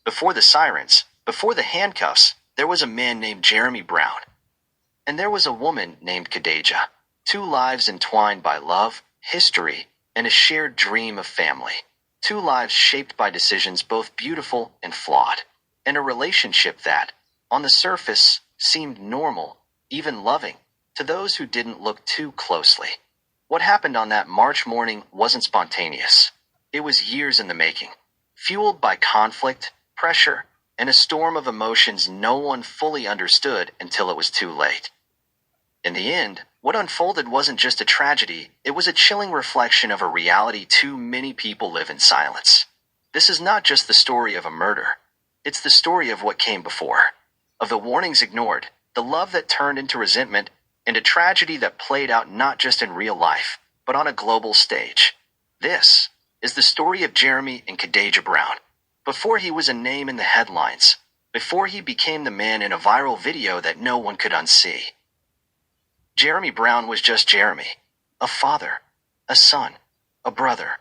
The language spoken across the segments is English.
Before the sirens, before the handcuffs, there was a man named Jeremy Brown. And there was a woman named Khadijah. Two lives entwined by love, history, and a shared dream of family. Two lives shaped by decisions both beautiful and flawed. And a relationship that, on the surface, seemed normal, even loving, to those who didn't look too closely. What happened on that March morning wasn't spontaneous. It was years in the making, fueled by conflict, pressure, and a storm of emotions no one fully understood until it was too late. In the end, what unfolded wasn't just a tragedy, it was a chilling reflection of a reality too many people live in silence. This is not just the story of a murder. It's the story of what came before. Of the warnings ignored, the love that turned into resentment, and a tragedy that played out not just in real life, but on a global stage. This is the story of Jeremy and Khadijah Brown. Before he was a name in the headlines, before he became the man in a viral video that no one could unsee. Jeremy Brown was just Jeremy. A father, a son, a brother,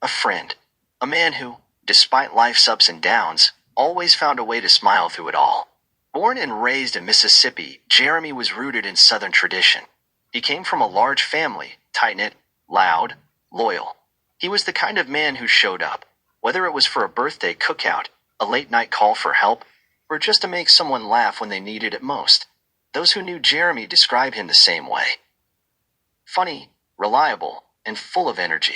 a friend. A man who, despite life's ups and downs, always found a way to smile through it all. Born and raised in Mississippi, Jeremy was rooted in Southern tradition. He came from a large family, tight-knit, loud, loyal. He was the kind of man who showed up, whether it was for a birthday cookout, a late-night call for help, or just to make someone laugh when they needed it most. Those who knew Jeremy describe him the same way. Funny, reliable, and full of energy.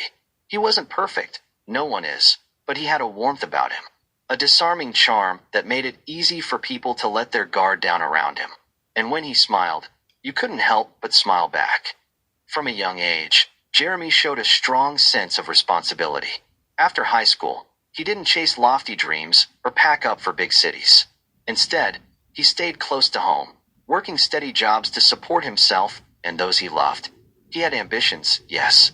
He wasn't perfect, no one is, but he had a warmth about him. A disarming charm that made it easy for people to let their guard down around him. And when he smiled, you couldn't help but smile back. From a young age, Jeremy showed a strong sense of responsibility. After high school, he didn't chase lofty dreams or pack up for big cities. Instead, he stayed close to home, working steady jobs to support himself and those he loved. He had ambitions, yes,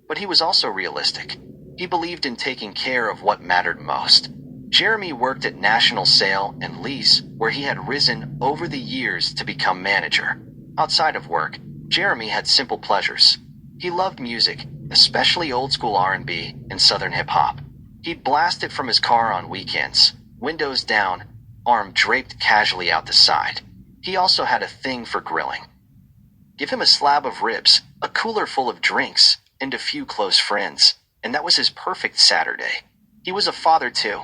but he was also realistic. He believed in taking care of what mattered most. Jeremy worked at National Sale and Lease, where he had risen over the years to become manager. Outside of work, Jeremy had simple pleasures. He loved music, especially old-school R&B and Southern hip-hop. He'd blast it from his car on weekends, windows down, arm draped casually out the side. He also had a thing for grilling. Give him a slab of ribs, a cooler full of drinks, and a few close friends, and that was his perfect Saturday. He was a father too,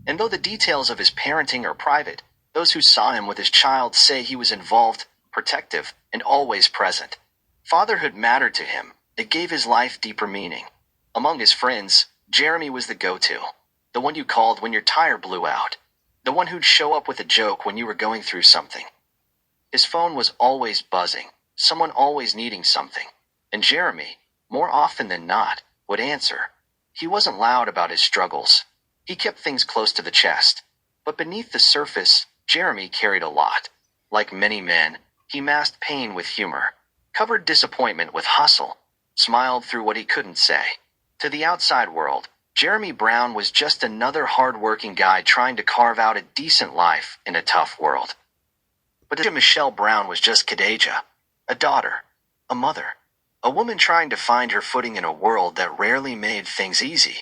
and though the details of his parenting are private, those who saw him with his child say he was involved, protective, and always present. Fatherhood mattered to him. It gave his life deeper meaning. Among his friends, Jeremy was the go-to, the one you called when your tire blew out, the one who'd show up with a joke when you were going through something. His phone was always buzzing, someone always needing something, and Jeremy, more often than not, would answer. He wasn't loud about his struggles. He kept things close to the chest. But beneath the surface, Jeremy carried a lot. Like many men, he masked pain with humor, covered disappointment with hustle, smiled through what he couldn't say. To the outside world, Jeremy Brown was just another hard-working guy trying to carve out a decent life in a tough world. But Michelle Brown was just Khadijah, a daughter, a mother, a woman trying to find her footing in a world that rarely made things easy.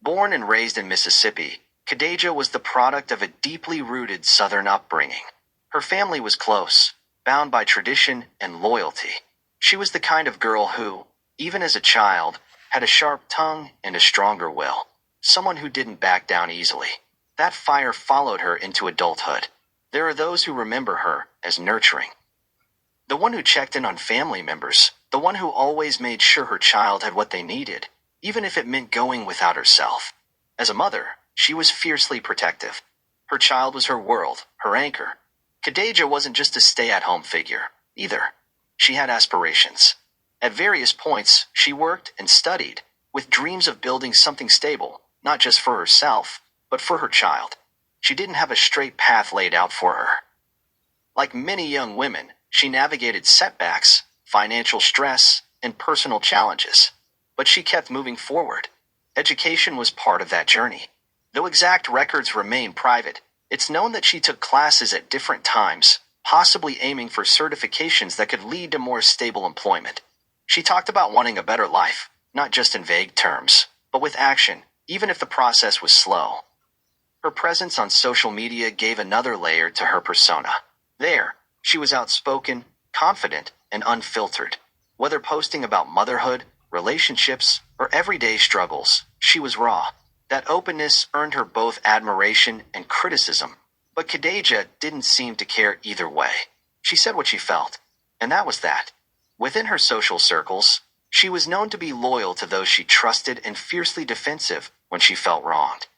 Born and raised in Mississippi, Khadijah was the product of a deeply rooted Southern upbringing. Her family was close, bound by tradition and loyalty. She was the kind of girl who, even as a child, had a sharp tongue and a stronger will. Someone who didn't back down easily. That fire followed her into adulthood. There are those who remember her as nurturing. The one who checked in on family members, the one who always made sure her child had what they needed, even if it meant going without herself. As a mother, she was fiercely protective. Her child was her world, her anchor. Khadijah wasn't just a stay-at-home figure, either. She had aspirations. At various points, she worked and studied, with dreams of building something stable, not just for herself, but for her child. She didn't have a straight path laid out for her. Like many young women, she navigated setbacks, financial stress, and personal challenges. But she kept moving forward. Education was part of that journey. Though exact records remain private, it's known that she took classes at different times, possibly aiming for certifications that could lead to more stable employment. She talked about wanting a better life, not just in vague terms, but with action, even if the process was slow. Her presence on social media gave another layer to her persona. There, she was outspoken, confident, and unfiltered. Whether posting about motherhood, relationships, or everyday struggles, she was raw. That openness earned her both admiration and criticism. But Khadija didn't seem to care either way. She said what she felt, and that was that. Within her social circles, she was known to be loyal to those she trusted and fiercely defensive when she felt wronged.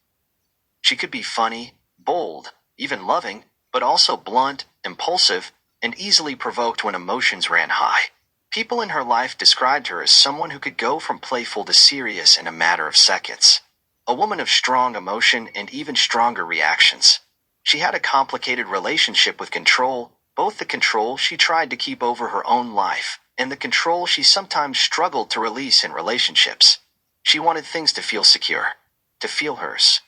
She could be funny, bold, even loving, but also blunt, impulsive, and easily provoked when emotions ran high. People in her life described her as someone who could go from playful to serious in a matter of seconds. A woman of strong emotion and even stronger reactions. She had a complicated relationship with control, both the control she tried to keep over her own life and the control she sometimes struggled to release in relationships. She wanted things to feel secure, to feel hers.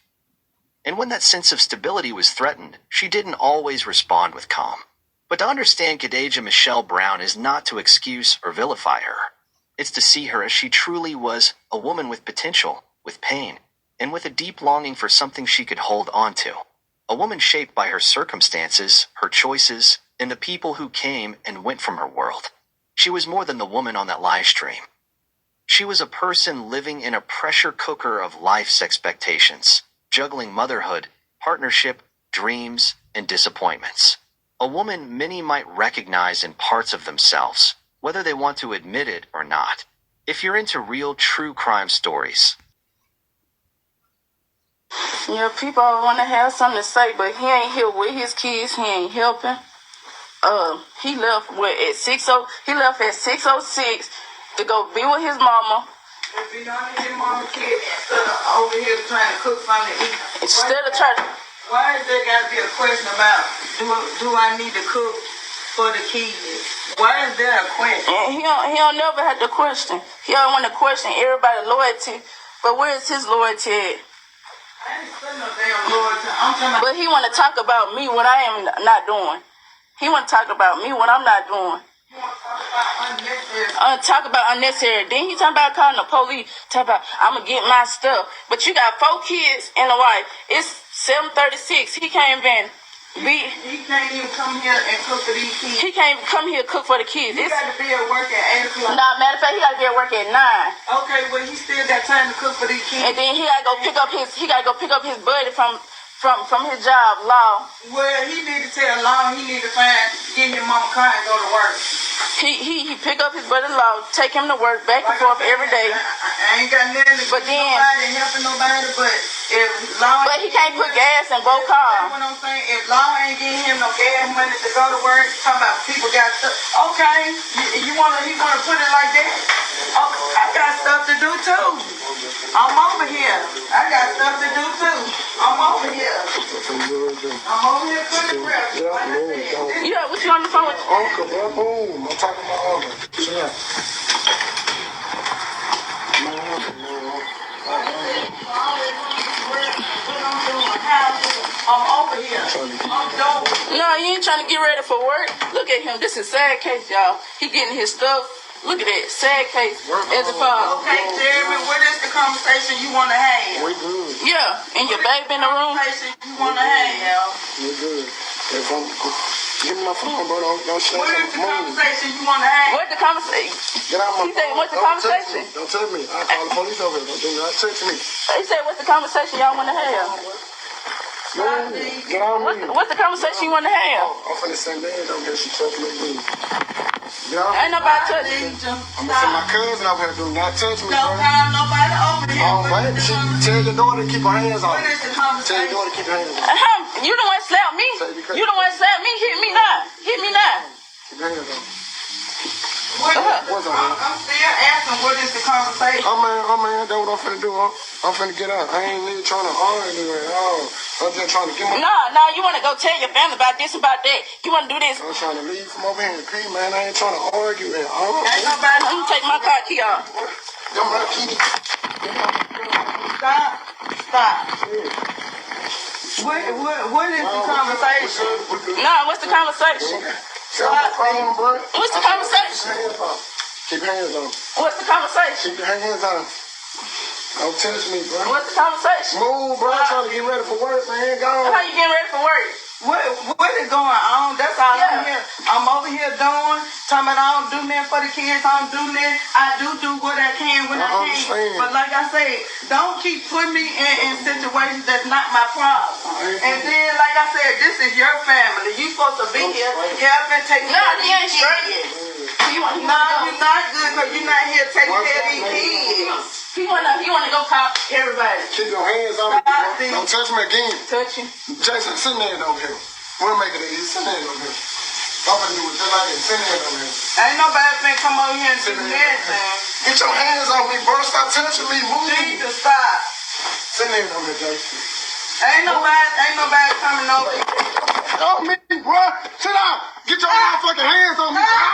And when that sense of stability was threatened, she didn't always respond with calm. But to understand Khadija Michelle Brown is not to excuse or vilify her. It's to see her as she truly was, a woman with potential, with pain, and with a deep longing for something she could hold on to. A woman shaped by her circumstances, her choices, and the people who came and went from her world. She was more than the woman on that live stream. She was a person living in a pressure cooker of life's expectations, juggling motherhood, partnership, dreams, and disappointments. A woman many might recognize in parts of themselves, whether they want to admit it or not. If you're into real true crime stories. Yeah, people want to have something to say, but he ain't here with his kids. He ain't helping. He left at 6:00. He left at 6:06 to go be with his mama. If you know his mama kid instead of over here trying to cook something to eat. Instead of trying to. Why is there got to be a question about do I need to cook for the kids? Why is there a question? And he don't never have to question. He don't want to question everybody's loyalty. But where is his loyalty at? I ain't saying no damn loyalty. I'm talking about. But he want to talk about me, what I am not doing. He want to talk about me, what I'm not doing. You want to talk about unnecessary? Talk about unnecessary. Then he talking about calling the police. Talk about I'm gonna get my stuff. But you got 4 kids and a wife. It's 7:36. He can't even be. He can't even come here and cook for these kids. He can't even come here and cook for the kids. He got to be at work at 8 o'clock. Nah, matter of fact, he got to be at work at 9. Okay, well he still got time to cook for these kids. And then he got to go pick up his. He got to go pick up his buddy from his job, Law. Well, he need to tell Law he need to get his mama car and go to work. He pick up his buddy Law, take him to work back and forth every day. I ain't got nothing to But give then- nobody, helping nobody, but if Law... But he can't put gas in both That's cars. what I'm saying. If Law ain't getting him no gas money to go to work, talking about people got stuff. Okay, he wanna put it like that? Okay, I got stuff to do too. I'm over here. I got stuff to do too. I'm over here. I'm over here cooking breakfast. Like I said, Yeah, what you on the phone with? Uncle, bro, boom. I'm talking about uncle. Yeah. I'm over here. I'm done. No, you ain't trying to get ready for work. Look at him. This is sad case, y'all. He getting his stuff. Look at that. Sad case. As a father. Okay, Jeremy, what is the conversation you want to have? We good. Yeah, and your baby in the room. Conversation you want to have? We good. If I'm, give me my phone, bro. Don't shut What is up. the conversation you want to have? What's the conversation? Get out my He said, phone. what's the Don't text conversation? me. Don't tell me. I'll call the police over here. Do not text me. He said, what's the conversation y'all want to have? Man, get out of me. What's the conversation you want to have? I'm finna send that. Don't get she touch me. Get out. Ain't nobody touching. I'm gonna send my cousin over here. Do not touch me, Don't bro. have nobody over here. Oh, What man. is the Tell your daughter to keep her hands on. What is the Tell your conversation? daughter to keep her hands on. You don't want to slap me. You don't want to slap me. Hit me now. Hit me now. Keep her hands on. I'm still asking what is the conversation? Oh man, that's what I'm finna do. I'm finna get out. I ain't even trying to argue anyway. I'm just trying to get my... No, you want to go tell your family about this, about that. You want to do this. I'm trying to leave from over here and pee, man. I ain't trying to argue. And Ain't nobody. Let me take my car key off. Them my key. Stop. What is the conversation? No, what's the conversation? What's the conversation? Keep your hands on. What's the conversation? Keep your hands on. Don't touch me, bro. What's the conversation? Move, bro. I'm trying to get ready for work, man. Go on. How you getting ready for work? What is going on? That's all Yeah. I'm here. I'm over here doing. Talking about I don't do nothing for the kids. I don't do nothing. I do what I can when I can. understand. But like I said, don't keep putting me in situations that's not my problem. And then, like I said, this is your family. You supposed to be here helping taking care of He these ain't straight. kids. You want No, you're not good because you're not here taking care of these kids. He wanna go call everybody. Keep your hands on me, bro. Don't touch me again. Touching. Jason, send that over here. We'll make it easy. Send that over here. I'm gonna do it just like that. Send that over here. Ain't nobody finna come over here and do nothing. Get your hands on me, bro. Stop touching me. Move. Jesus, stop. Send that over here, Jason. Ain't nobody coming over here. On me, bro. Sit down. Get your motherfucking hands on me, bro.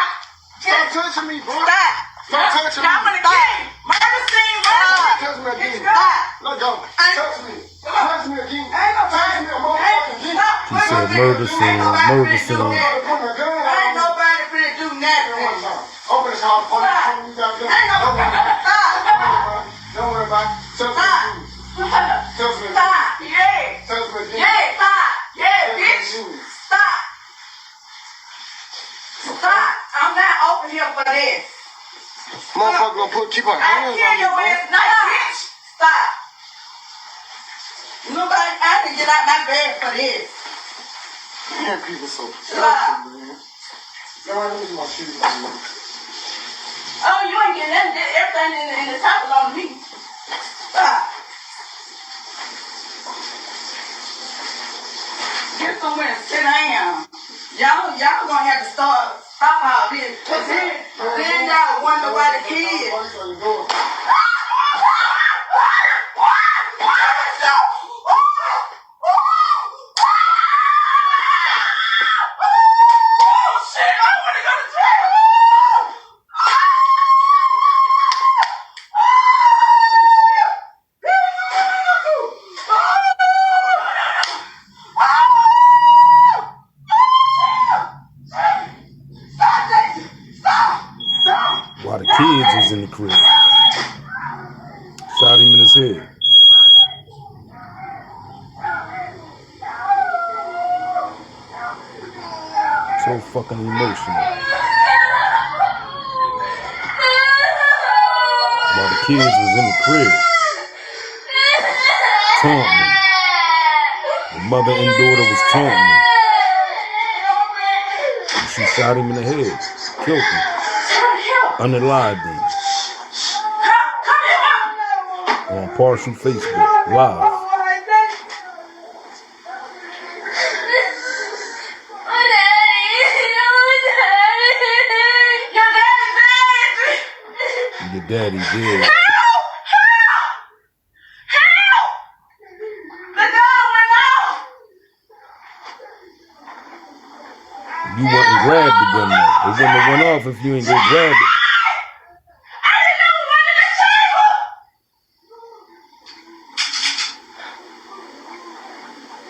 Stop touching me, bro. Stop. Stop touching me. Y'all wanna kill me. Murder scene, right? Touch me again. Stop. Let go. Touch me. Touch me again. Ain't Touch me a motherfucking again. She said murder scene, murder scene. Ain't nobody finna do nothing. Open the car. Ain't nobody. Stop. Don't worry about it. Touch me Stop. again. Touch me again. Stop. Yeah. Touch me again. Yeah, stop. Yeah, Touch me bitch. again. Stop. Stop. I'm not open here for this. Motherfucker gonna keep her I hands on kill me, your bro. ass now, bitch. Stop. Nobody, I can get out my bed for this. Man, people so Stop. filthy, man. Y'all let me get my shoes on, man. Oh, you ain't getting nothing. Everything in the top is on me. Stop. Get somewhere and sit down. Y'all gonna have to stop all this. Cause then y'all wonder why the kids. While the kids was in the crib. Shot him in his head. So fucking emotional. While the kids was in the crib. Taunting him. The mother and daughter was taunting him. And she shot him in the head. Killed him. Unalived him. On partial Facebook live. Your daddy did. You went and grabbed the gun now. It wouldn't have went off if you ain't go grab it.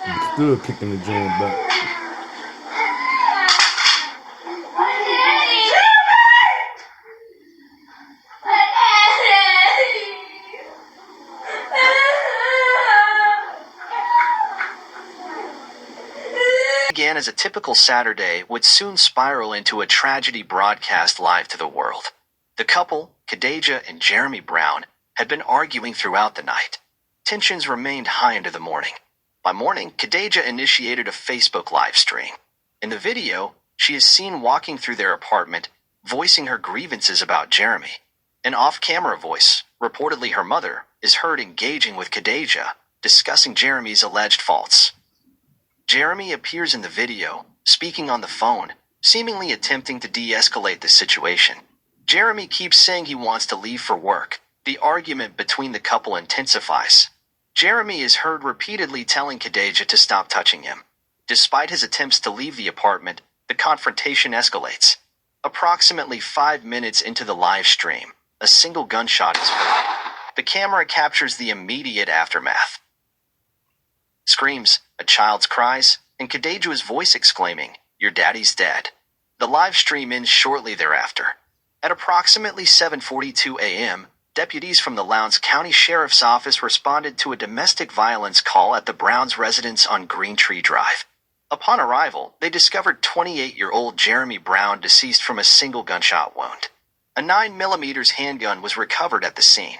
You still kicking the joint back. Began as a typical Saturday would soon spiral into a tragedy broadcast live to the world. The couple, Khadijah and Jeremy Brown, had been arguing throughout the night. Tensions remained high into the morning. By morning, Khadijah initiated a Facebook live stream. In the video, she is seen walking through their apartment, voicing her grievances about Jeremy. An off-camera voice, reportedly her mother, is heard engaging with Khadijah, discussing Jeremy's alleged faults. Jeremy appears in the video, speaking on the phone, seemingly attempting to de-escalate the situation. Jeremy keeps saying he wants to leave for work. The argument between the couple intensifies. Jeremy is heard repeatedly telling Khadijah to stop touching him. Despite his attempts to leave the apartment, the confrontation escalates. Approximately 5 minutes into the live stream, a single gunshot is heard. The camera captures the immediate aftermath. Screams, a child's cries, and Khadijah's voice exclaiming, "Your daddy's dead." The live stream ends shortly thereafter. At approximately 7:42 a.m., Deputies from the Lowndes County Sheriff's Office responded to a domestic violence call at the Browns' residence on Green Tree Drive. Upon arrival, they discovered 28-year-old Jeremy Brown deceased from a single gunshot wound. A 9mm handgun was recovered at the scene.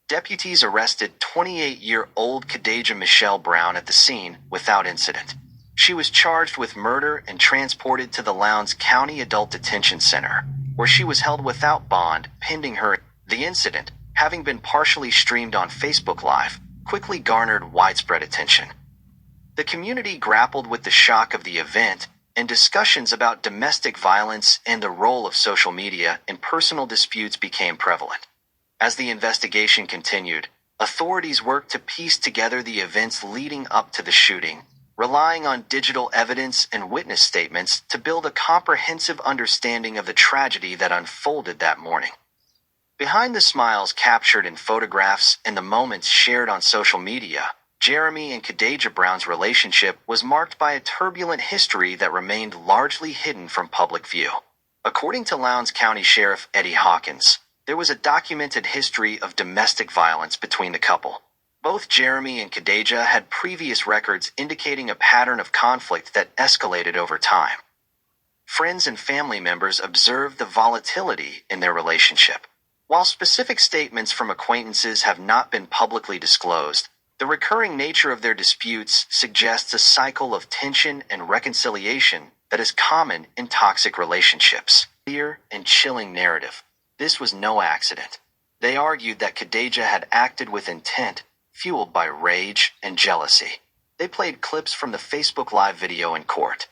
Deputies arrested 28-year-old Khadijah Michelle Brown at the scene without incident. She was charged with murder and transported to the Lowndes County Adult Detention Center, where she was held without bond pending her. The incident, having been partially streamed on Facebook Live, quickly garnered widespread attention. The community grappled with the shock of the event, and discussions about domestic violence and the role of social media in personal disputes became prevalent. As the investigation continued, authorities worked to piece together the events leading up to the shooting, relying on digital evidence and witness statements to build a comprehensive understanding of the tragedy that unfolded that morning. Behind the smiles captured in photographs and the moments shared on social media, Jeremy and Khadijah Brown's relationship was marked by a turbulent history that remained largely hidden from public view. According to Lowndes County Sheriff Eddie Hawkins, there was a documented history of domestic violence between the couple. Both Jeremy and Khadijah had previous records indicating a pattern of conflict that escalated over time. Friends and family members observed the volatility in their relationship. While specific statements from acquaintances have not been publicly disclosed, the recurring nature of their disputes suggests a cycle of tension and reconciliation that is common in toxic relationships. Clear and chilling narrative. This was no accident. They argued that Khadijah had acted with intent, fueled by rage and jealousy. They played clips from the Facebook Live video in court.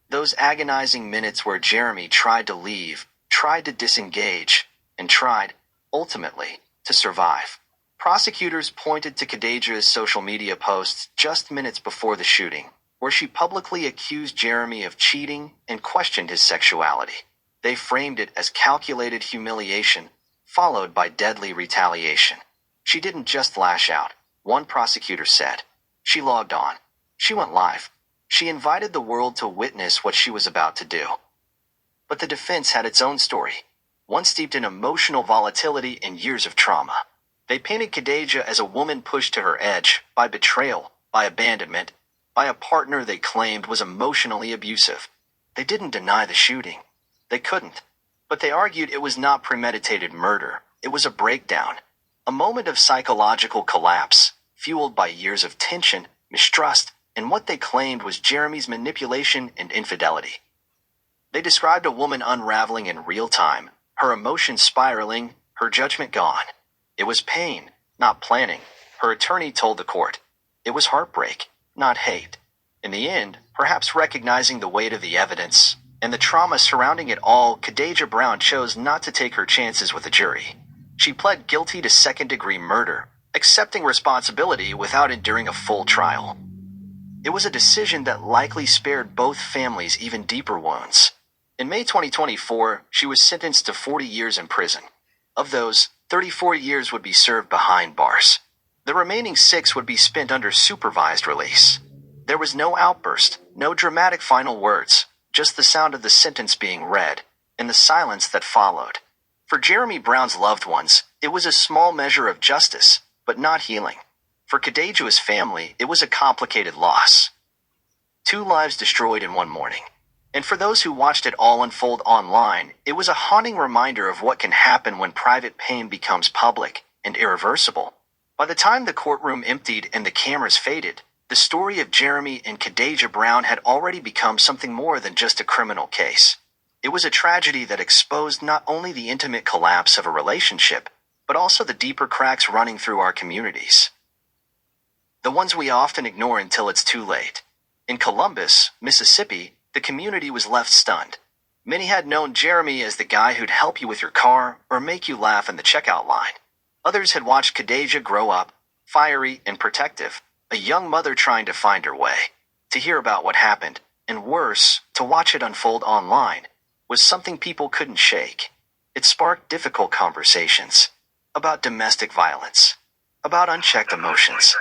Those agonizing minutes where Jeremy tried to leave, tried to disengage, and tried, ultimately, to survive. Prosecutors pointed to Khadijah's social media posts just minutes before the shooting, where she publicly accused Jeremy of cheating and questioned his sexuality. They framed it as calculated humiliation, followed by deadly retaliation. She didn't just lash out, one prosecutor said. She logged on. She went live. She invited the world to witness what she was about to do. But the defense had its own story, one steeped in emotional volatility and years of trauma. They painted Khadijah as a woman pushed to her edge by betrayal, by abandonment, by a partner they claimed was emotionally abusive. They didn't deny the shooting. They couldn't. But they argued it was not premeditated murder. It was a breakdown, a moment of psychological collapse, fueled by years of tension, mistrust, and what they claimed was Jeremy's manipulation and infidelity. They described a woman unraveling in real time, her emotions spiraling, her judgment gone. It was pain, not planning, her attorney told the court. It was heartbreak, not hate. In the end, perhaps recognizing the weight of the evidence and the trauma surrounding it all, Khadijah Brown chose not to take her chances with the jury. She pled guilty to second-degree murder, accepting responsibility without enduring a full trial. It was a decision that likely spared both families even deeper wounds. In May 2024, she was sentenced to 40 years in prison. Of those, 34 years would be served behind bars. The remaining 6 would be spent under supervised release. There was no outburst, no dramatic final words, just the sound of the sentence being read, and the silence that followed. For Jeremy Brown's loved ones, it was a small measure of justice, but not healing. For Khadijah's family, it was a complicated loss. 2 lives destroyed in one morning. And for those who watched it all unfold online, it was a haunting reminder of what can happen when private pain becomes public and irreversible. By the time the courtroom emptied and the cameras faded, the story of Jeremy and Khadijah Brown had already become something more than just a criminal case. It was a tragedy that exposed not only the intimate collapse of a relationship, but also the deeper cracks running through our communities. The ones we often ignore until it's too late. In Columbus, Mississippi, the community was left stunned. Many had known Jeremy as the guy who'd help you with your car or make you laugh in the checkout line. Others had watched Khadijah grow up, fiery and protective, a young mother trying to find her way. To hear about what happened, and worse, to watch it unfold online, was something people couldn't shake. It sparked difficult conversations about domestic violence, about unchecked emotions,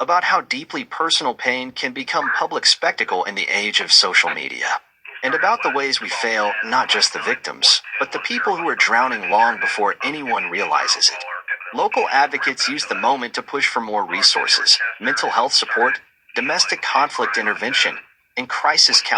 about how deeply personal pain can become public spectacle in the age of social media. and about the ways we fail not just the victims, but the people who are drowning long before anyone realizes it. Local advocates use the moment to push for more resources, mental health support, domestic conflict intervention, and crisis counseling.